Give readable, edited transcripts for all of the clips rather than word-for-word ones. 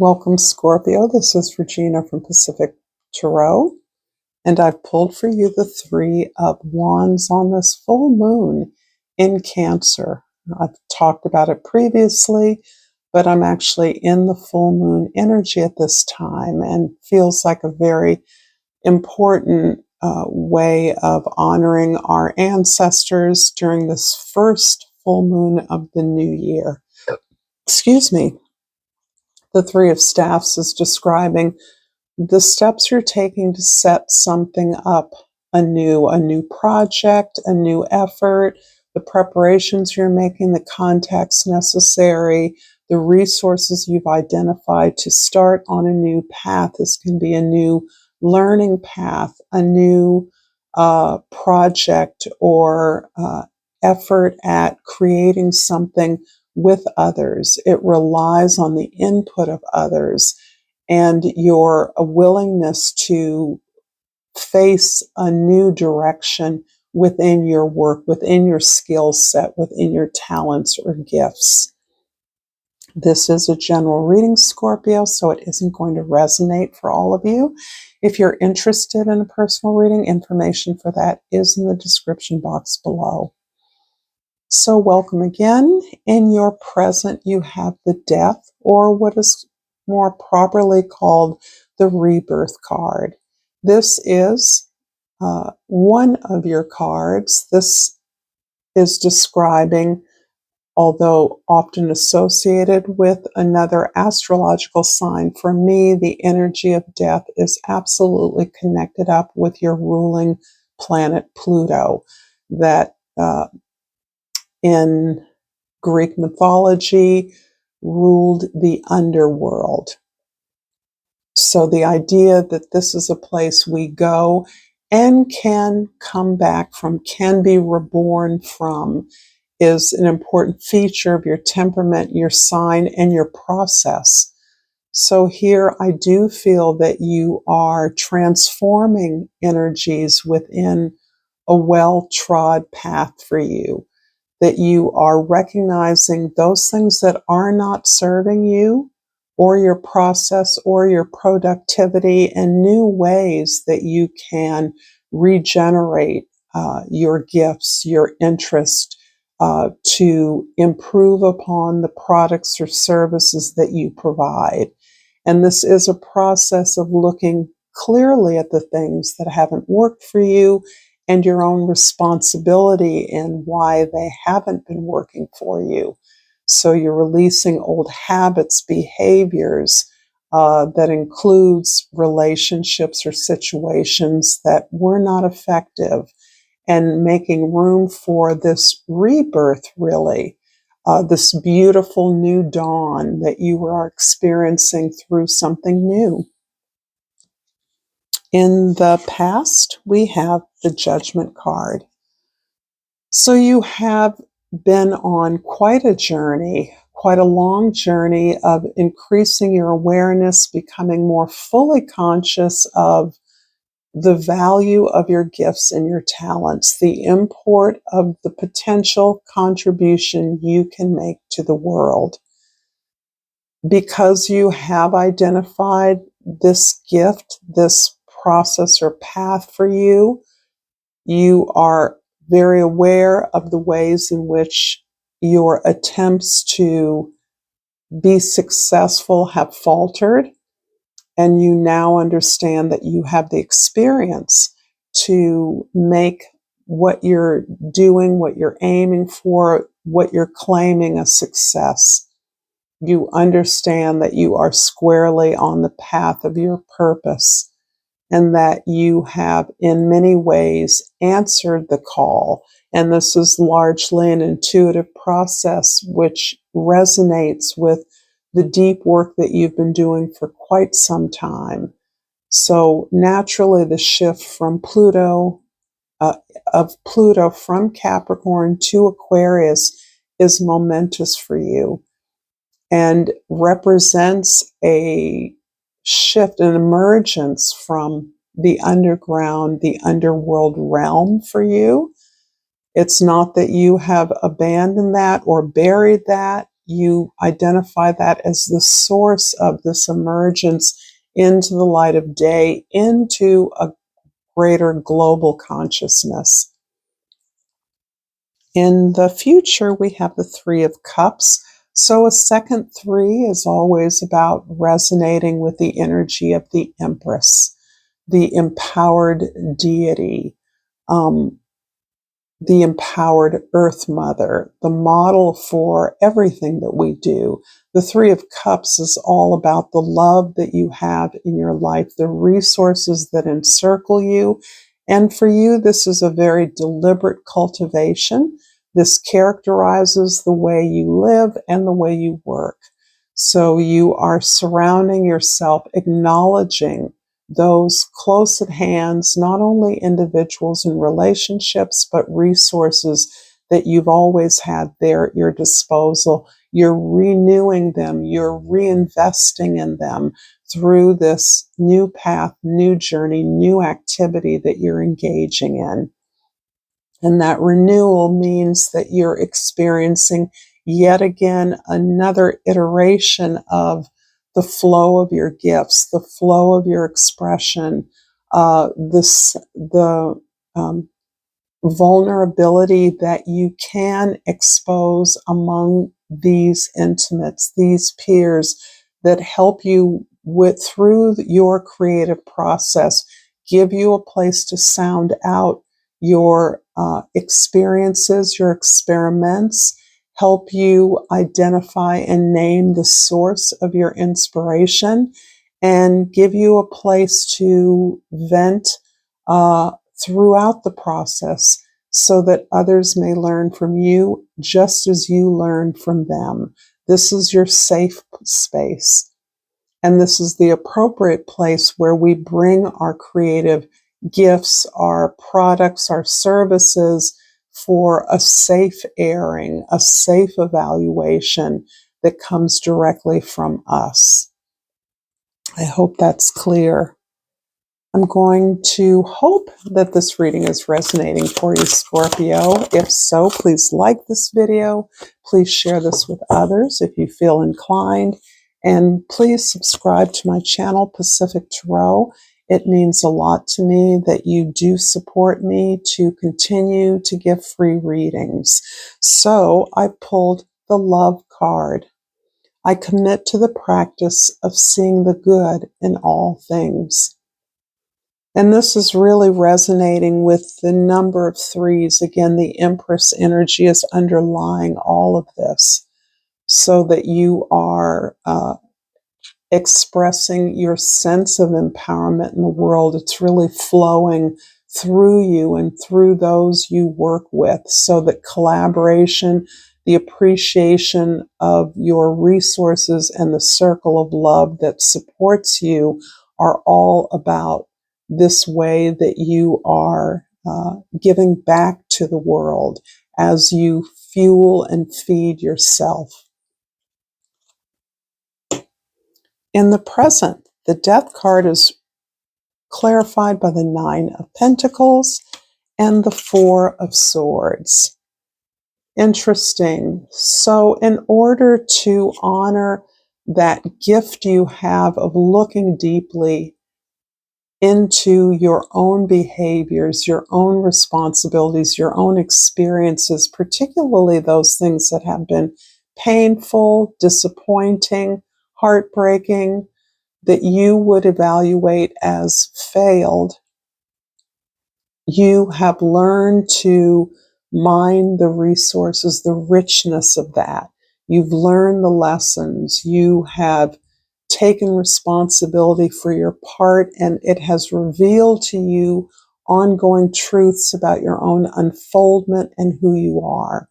Welcome, Scorpio. This is Regina from Pacific Tarot, and I've pulled for you the Three of Wands on this full moon in Cancer. I've talked about it previously, but I'm actually in the full moon energy at this time and feels like a very important way of honoring our ancestors during this first full moon of the new year. Excuse me. The Three of Staffs is describing the steps you're taking to set something up anew, a new project, a new effort, the preparations you're making, the contacts necessary, the resources you've identified to start on a new path. This can be a new learning path, a new project or effort at creating something with others. It relies on the input of others and your willingness to face a new direction within your work, within your skill set, within your talents or gifts. This is a general reading, Scorpio, so it isn't going to resonate for all of you. If you're interested in a personal reading, information for that is in the description box below. So welcome again. In your present, you have the Death, or what is more properly called the Rebirth card. This is one of your cards. This is describing, although often associated with another astrological sign, for me, the energy of death is absolutely connected up with your ruling planet Pluto, that in Greek mythology ruled the underworld. So the idea that this is a place we go and can come back from, can be reborn from, is an important feature of your temperament, your sign, and your process. So here I do feel that you are transforming energies within a well-trod path for you, that you are recognizing those things that are not serving you or your process or your productivity, and new ways that you can regenerate your gifts, your interest, to improve upon the products or services that you provide. And this is a process of looking clearly at the things that haven't worked for you and your own responsibility in why they haven't been working for you. So you're releasing old habits, behaviors that includes relationships or situations that were not effective, and making room for this rebirth, really, this beautiful new dawn that you are experiencing through something new. In the past, we have the Judgment card. So you have been on quite a journey, quite a long journey of increasing your awareness, becoming more fully conscious of the value of your gifts and your talents, the import of the potential contribution you can make to the world. Because you have identified this gift, this process or path for you, you are very aware of the ways in which your attempts to be successful have faltered, and you now understand that you have the experience to make what you're doing, what you're aiming for, what you're claiming a success. You understand that you are squarely on the path of your purpose, and that you have in many ways answered the call. And this is largely an intuitive process which resonates with the deep work that you've been doing for quite some time. So naturally, the shift from Pluto, from Capricorn to Aquarius is momentous for you and represents a shift, an emergence from the underground, the underworld realm for you. It's not that you have abandoned that or buried that. you identify that as the source of this emergence into the light of day, into a greater global consciousness. In the future, we have the Three of Cups. So a second three is always about resonating with the energy of the Empress, the empowered deity, the empowered Earth Mother, the model for everything that we do. The Three of Cups is all about the love that you have in your life, the resources that encircle you. And for you, this is a very deliberate cultivation. This characterizes the way you live and the way you work. So you are surrounding yourself, acknowledging those close at hands, not only individuals and relationships, but resources that you've always had there at your disposal. You're renewing them, you're reinvesting in them through this new path, new journey, new activity that you're engaging in. And that renewal means that you're experiencing yet again another iteration of the flow of your gifts, the flow of your expression, the vulnerability that you can expose among these intimates, these peers that help you with through your creative process, give you a place to sound out your experiences, your experiments, help you identify and name the source of your inspiration, and give you a place to vent uh, throughout the process so that others may learn from you just as you learn from them. This is your safe space. And this is the appropriate place where we bring our creative gifts, our products, our services for a safe airing, a safe evaluation that comes directly from us. I hope that's clear. I'm going to hope that this reading is resonating for you, Scorpio. If so, please like this video. Please share this with others if you feel inclined. And please subscribe to my channel, Pacific Tarot. It means a lot to me that you do support me to continue to give free readings. So I pulled the Love card. I commit to the practice of seeing the good in all things. And this is really resonating with the number of threes. Again, the Empress energy is underlying all of this so that you are expressing your sense of empowerment in the world. It's really flowing through you and through those you work with so that collaboration, the appreciation of your resources and the circle of love that supports you are all about this way that you are giving back to the world as you fuel and feed yourself. In the present, the Death card is clarified by the Nine of Pentacles and the Four of Swords. Interesting. So in order to honor that gift you have of looking deeply into your own behaviors, your own responsibilities, your own experiences, particularly those things that have been painful, disappointing, heartbreaking, that you would evaluate as failed, you have learned to mine the resources, the richness of that. You've learned the lessons. You have taken responsibility for your part, and it has revealed to you ongoing truths about your own unfoldment and who you are.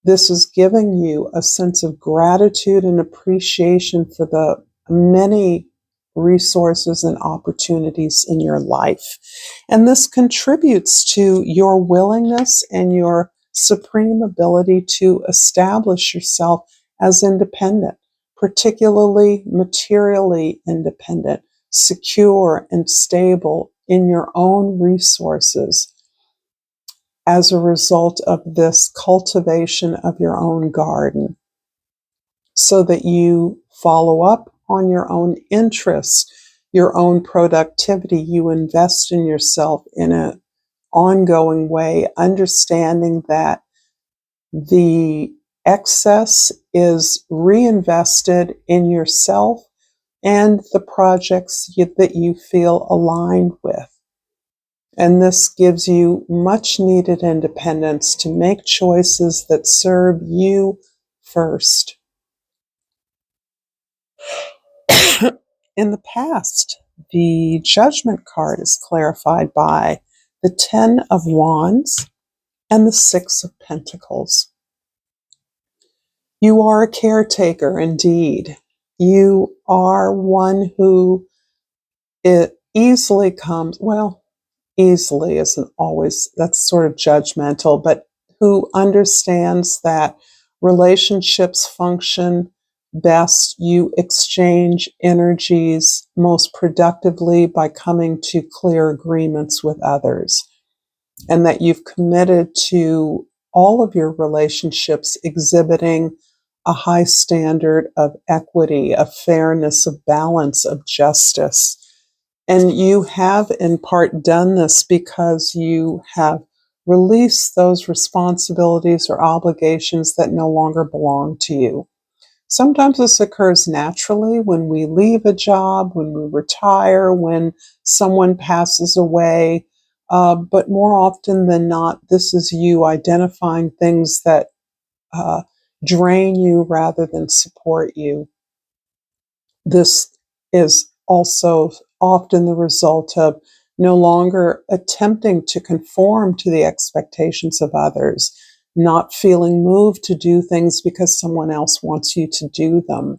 This is giving you a sense of gratitude and appreciation for the many resources and opportunities in your life. And this contributes to your willingness and your supreme ability to establish yourself as independent, particularly materially independent, secure and stable in your own resources as a result of this cultivation of your own garden. so that you follow up on your own interests, your own productivity. You invest in yourself in an ongoing way, understanding that the excess is reinvested in yourself and the projects that you feel aligned with. And this gives you much needed independence to make choices that serve you first. In the past, the Judgment card is clarified by the Ten of Wands and the Six of Pentacles. You are a caretaker indeed. You are one who it easily comes, well, easily isn't always, that's sort of judgmental, but who understands that relationships function best. You exchange energies most productively by coming to clear agreements with others, and that you've committed to all of your relationships exhibiting a high standard of equity, of fairness, of balance, of justice. And you have in part done this because you have released those responsibilities or obligations that no longer belong to you. Sometimes this occurs naturally when we leave a job, when we retire, when someone passes away. But more often than not, this is you identifying things that drain you rather than support you. This is also often the result of no longer attempting to conform to the expectations of others, not feeling moved to do things because someone else wants you to do them,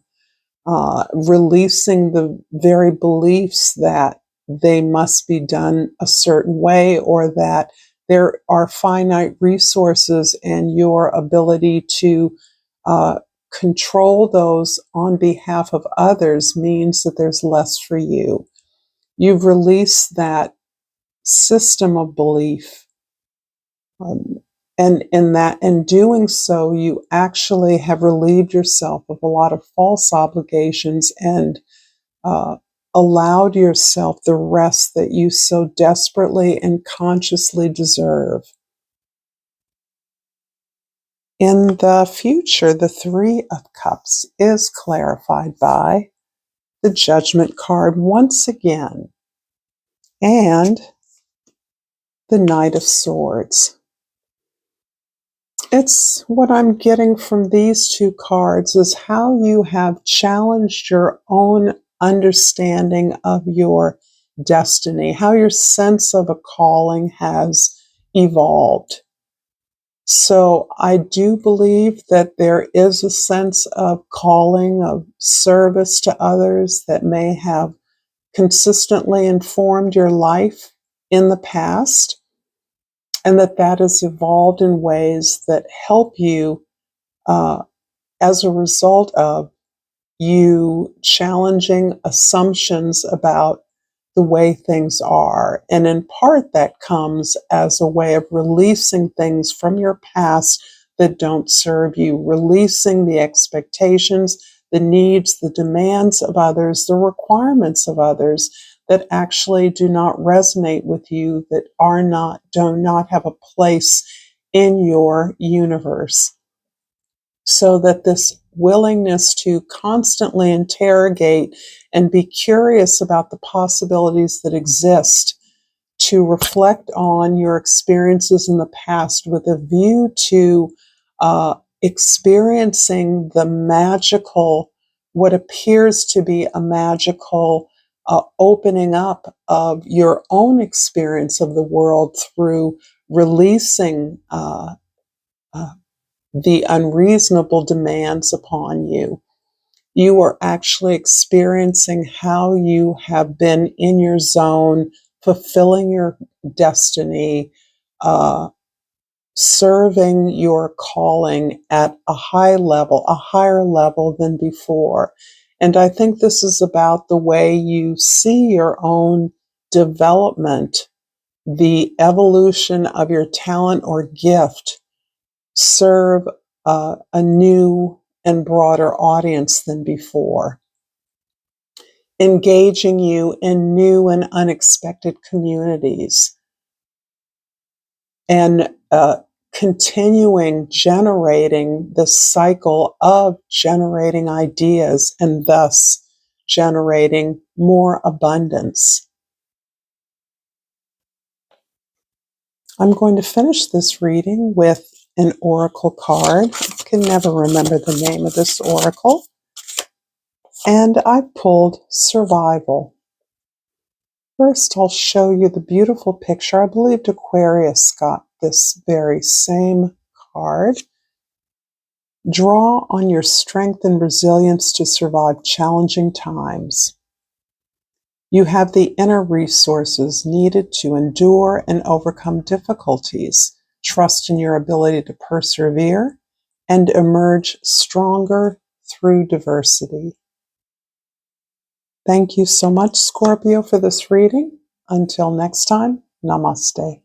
releasing the very beliefs that they must be done a certain way, or that there are finite resources, and your ability to uh, control those on behalf of others means that there's less for you. You've released that system of belief. Um, and in doing so, you actually have relieved yourself of a lot of false obligations and uh, allowed yourself the rest that you so desperately and consciously deserve. In the future, the Three of Cups is clarified by the Judgment card once again and the Knight of Swords. It's what I'm getting from these two cards is how you have challenged your own understanding of your destiny, how your sense of a calling has evolved. So I do believe that there is a sense of calling, of service to others that may have consistently informed your life in the past, and that has evolved in ways that help you uh, as a result of you challenging assumptions about the way things are. And in part, that comes as a way of releasing things from your past that don't serve you, releasing the expectations, the needs, the demands of others, the requirements of others that actually do not resonate with you, that do not have a place in your universe. So that this willingness to constantly interrogate and be curious about the possibilities that exist, to reflect on your experiences in the past with a view to experiencing the magical, what appears to be a magical opening up of your own experience of the world through releasing uh, the unreasonable demands upon you. You are actually experiencing how you have been in your zone, fulfilling your destiny, uh, serving your calling at a high level, a higher level than before. And I think this is about the way you see your own development, the evolution of your talent or gift serve a new and broader audience than before, engaging you in new and unexpected communities, and continuing generating the cycle of generating ideas and thus generating more abundance. I'm going to finish this reading with an oracle card. I can never remember the name of this oracle. And I pulled Survival. First, I'll show you the beautiful picture. I believed Aquarius got this very same card. Draw on your strength and resilience to survive challenging times. You have the inner resources needed to endure and overcome difficulties. Trust in your ability to persevere and emerge stronger through diversity. Thank you so much, Scorpio, for this reading. Until next time, namaste.